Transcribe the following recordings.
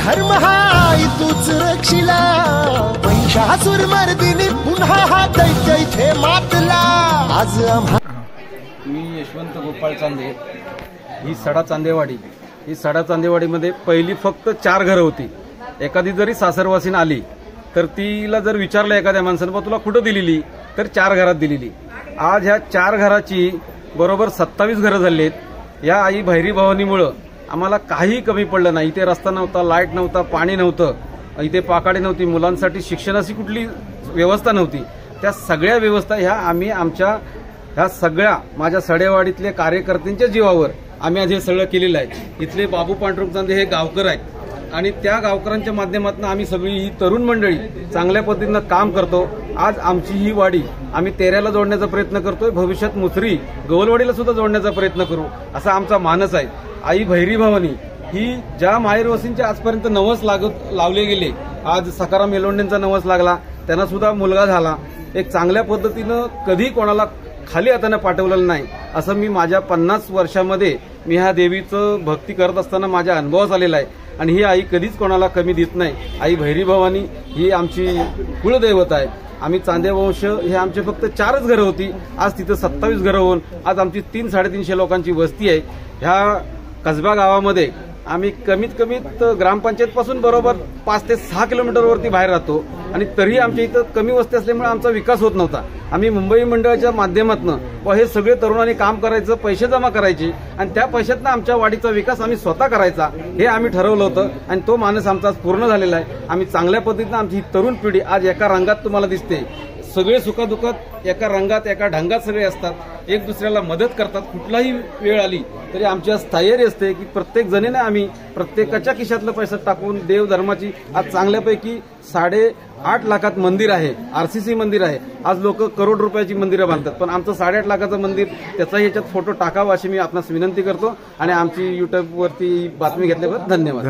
धर्म हाय तूच रक्षिला, महिषासुर मर्दिनी पुन्हा हा दैत्य इथे मातला। आज मी यशवंत गोपाळ चांदे, ही सडा चांदेवाडी, ही सडा चांदेवाडीमध्ये पहिली फक्त 4 घरं होती। एखादी जरी सासरवासीन आली तर तिला जर विचारलं एखाद्या माणसानं बा तुला कुठं दिलेली, तर 4 घरात दिलेली। आज ह्या 4 घराची बरोबर 27 घरं झालीत। या आई भैरी भवानीमुळं आम्हाला काही कमी पडलं नाही। इथे रस्ता नव्हता, लाईट नव्हता, पाणी नव्हतं, इथे पाकाडी नव्हती, मुलांसाठी शिक्षणाची कुठली व्यवस्था नव्हती। त्या सगळ्या व्यवस्था ह्या आम्ही आमच्या ह्या सगळ्या माझ्या सडेवाडीतल्या कार्यकर्त्यांच्या जीवावर आम्ही आज हे सगळं केलेलं आहे। इथले बाबू पांडुरंग चांदे हे गावकर आहेत आणि त्या गावकरांच्या माध्यमातून आम्ही सगळी ही तरुण मंडळी चांगल्या पद्धतीनं काम करतो। आज आमची ही वाडी आम्ही तेऱ्याला जोडण्याचा प्रयत्न करतोय, भविष्यात मुसरी गवलवाडीला सुद्धा जोडण्याचा प्रयत्न करू असा आमचा मानस आहे। आई भैरी भवानी ही ज्या माहेरवासींचे आजपर्यंत नवस लावले गेले, आज सकाराम येलोंडेंचा नवस लागला, त्यांना सुद्धा मुलगा झाला। एक चांगल्या पद्धतीनं कधी कोणाला खाली हाताने पाठवलेलं नाही असं मी माझ्या 50 वर्षामध्ये मी ह्या देवीचं भक्ती करत असताना माझ्या अनुभवास आलेला आहे। आणि ही आई कधीच कोणाला कमी देत नाही। आई भैरी भवानी ही आमची कुलदैवत आहे। आम्ही चांदेवंश हे आमचे फक्त 4च घरं होती, आज तिथं 27 घरं होऊन आज आमची 300-350 लोकांची वस्ती आहे। ह्या कसबा गावामध्ये आम्ही कमीत कमीत ग्रामपंचायत पासून बरोबर 5 ते 6 किलोमीटरवरती बाहेर राहतो आणि तरी आमच्या इथं कमी वस्ती असल्यामुळे आमचा विकास होत नव्हता। आम्ही मुंबई मंडळाच्या माध्यमातून हे सगळे तरुणांनी काम करायचं, पैसे जमा करायचे आणि त्या पैशातनं आमच्या वाडीचा विकास आम्ही स्वतः करायचा हे आम्ही ठरवलं होतं आणि तो मानस आमचा पूर्ण झालेला आहे। आम्ही चांगल्या पद्धतीनं आमची ही तरुण पिढी आज एका रंगात तुम्हाला दिसते। सगळे सुखादुखात एका रंगात एका ढंगात सगळे असतात, एक दुसऱ्याला मदत करतात। कुठलाही वेळ आली तरी आमची आज तयारी असते की प्रत्येक जणीने आम्ही प्रत्येकाच्या खिशातलं पैसा टाकून देव धर्माची आज चांगल्यापैकी 8.5 लाखात मंदिर आहे, RCC मंदिर आहे। आज लोक करोड रुपयाची मंदिरं बांधतात, पण आमचं 8.5 लाखाचं मंदिर त्याचा याच्यात फोटो टाकावा अशी मी आपणास विनंती करतो आणि आमची युट्यूबवरती बातमी घेतल्याबद्दल धन्यवाद।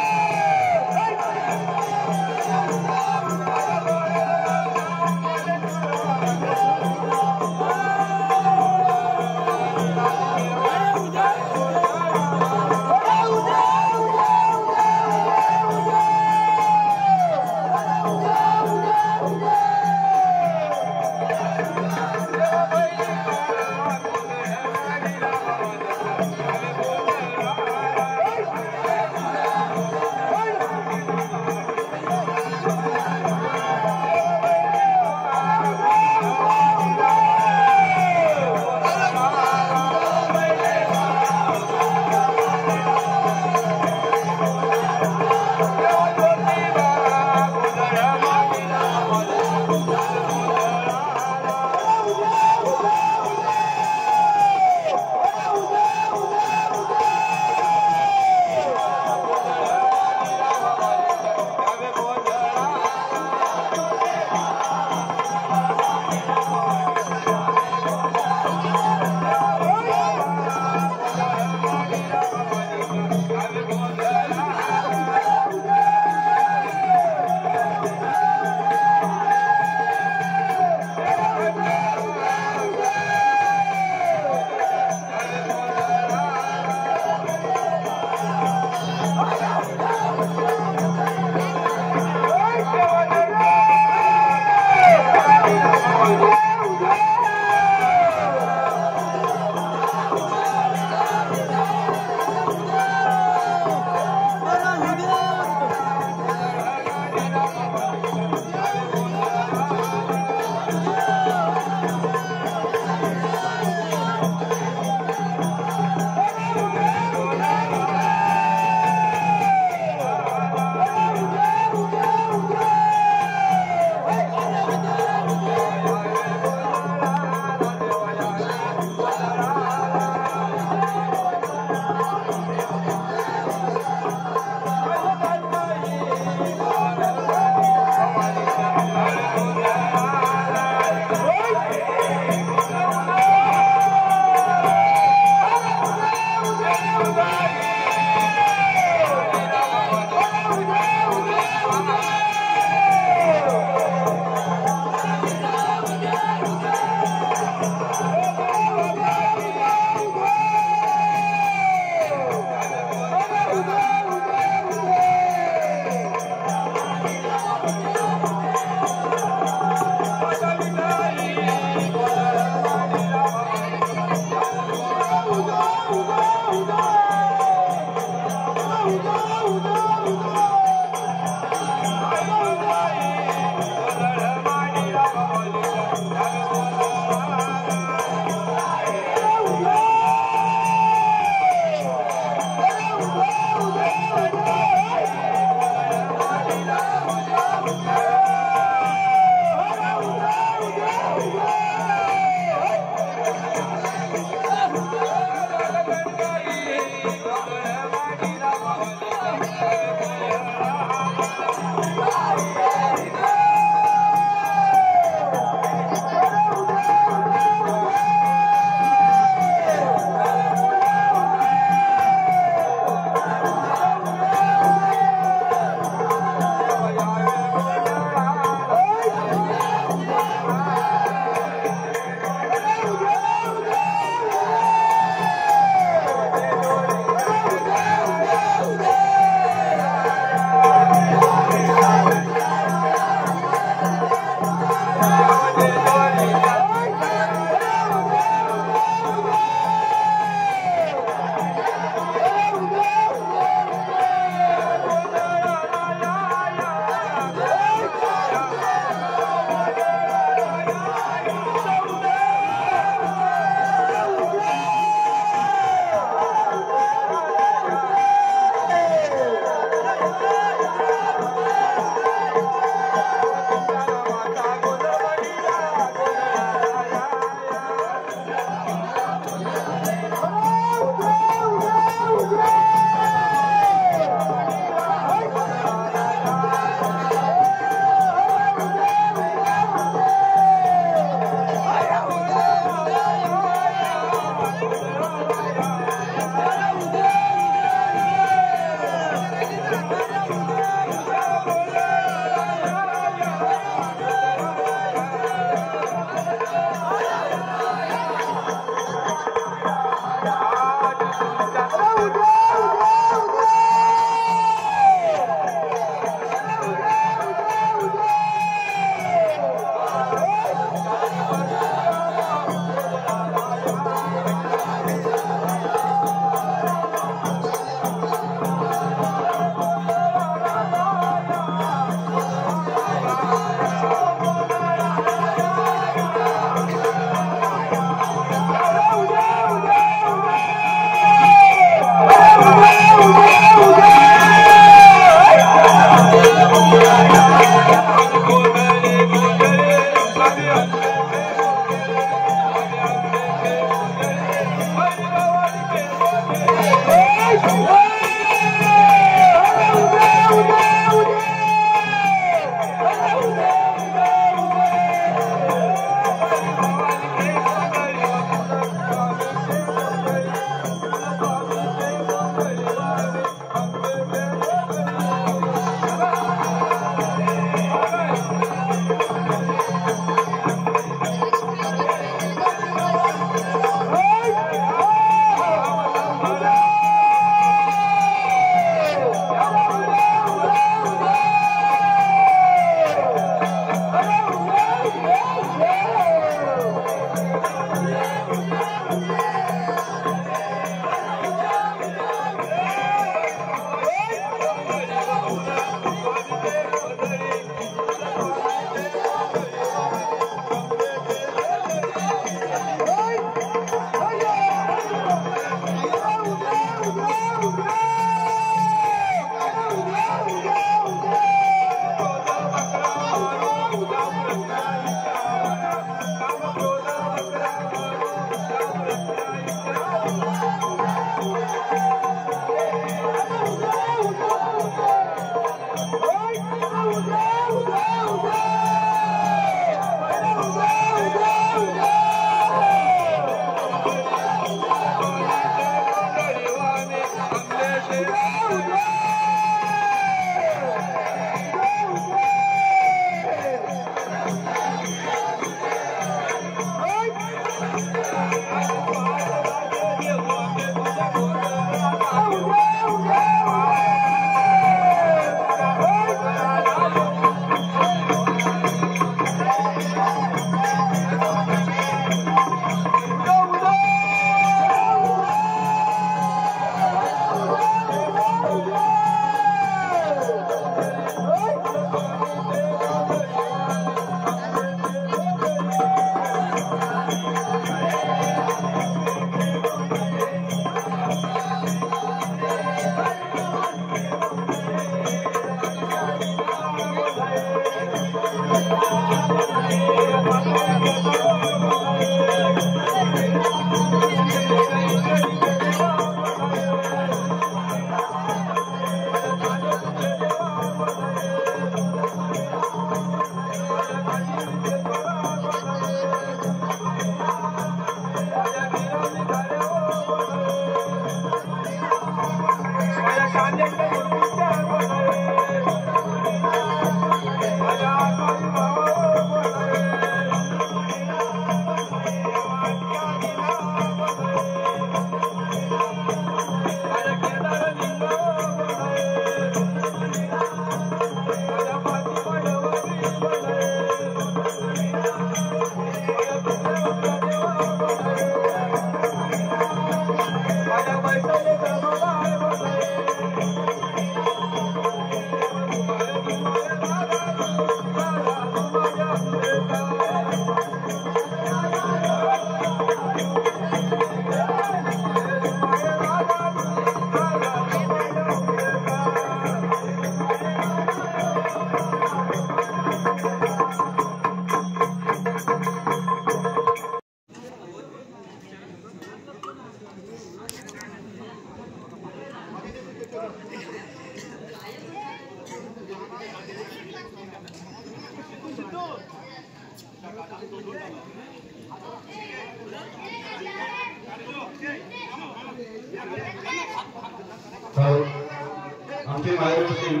आमचे मायेपासून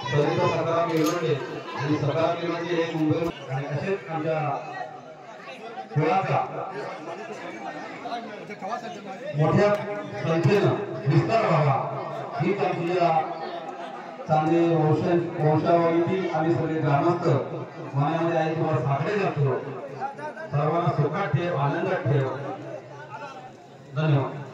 सरिता सकाराम येवले आणि सकाराम येवले एक मुंबई आणि असेच आमच्या खेळाचा मोठ्या संख्येनं विस्तार व्हावा हीच आमच्या चांगले वंशावळीतील आम्ही सगळे ग्रामस्थ मनामध्ये आहे तुम्हाला साकडे जातो सर्वांना सुखात ठेव आनंदात ठेव धन्यवाद.